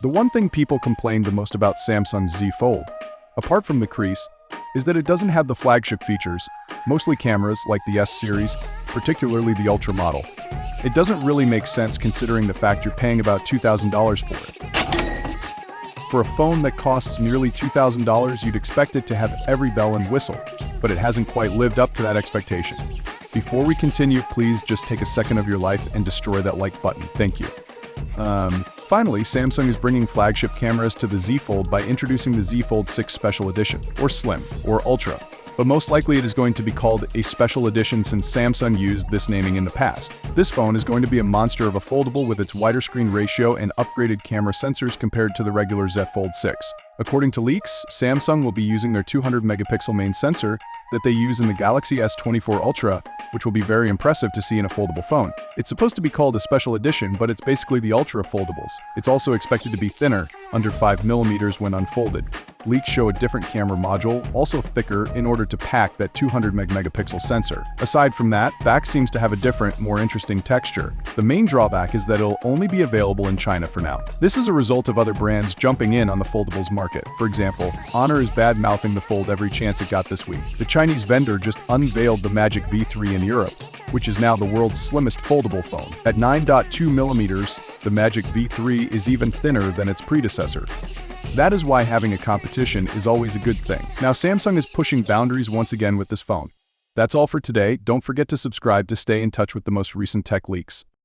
The one thing people complain the most about Samsung's Z Fold, apart from the crease, is that it doesn't have the flagship features, mostly cameras like the S series, particularly the Ultra model. It doesn't really make sense considering the fact you're paying about $2,000 for it. For a phone that costs nearly $2,000, you'd expect it to have every bell and whistle, but it hasn't quite lived up to that expectation. Before we continue, please just take a second of your life and destroy that like button. Thank you. Finally, Samsung is bringing flagship cameras to the Z Fold by introducing the Z Fold 6 Special Edition, or Slim, or Ultra. But most likely it is going to be called a Special Edition since Samsung used this naming in the past. This phone is going to be a monster of a foldable with its wider screen ratio and upgraded camera sensors compared to the regular Z Fold 6. According to leaks, Samsung will be using their 200-megapixel main sensor that they use in the Galaxy S24 Ultra, which will be very impressive to see in a foldable phone. It's supposed to be called a special edition, but it's basically the Ultra foldables. It's also expected to be thinner, under 5 millimeters when unfolded. Leaks show a different camera module, also thicker, in order to pack that 200-megapixel sensor. Aside from that, back seems to have a different, more interesting texture. The main drawback is that it'll only be available in China for now. This is a result of other brands jumping in on the foldables market. For example, Honor is bad-mouthing the Fold every chance it got this week. The Chinese vendor just unveiled the Magic V3 in Europe, which is now the world's slimmest foldable phone. At 9.2 millimeters, the Magic V3 is even thinner than its predecessor. That is why having a competition is always a good thing. Now Samsung is pushing boundaries once again with this phone. That's all for today. Don't forget to subscribe to stay in touch with the most recent tech leaks.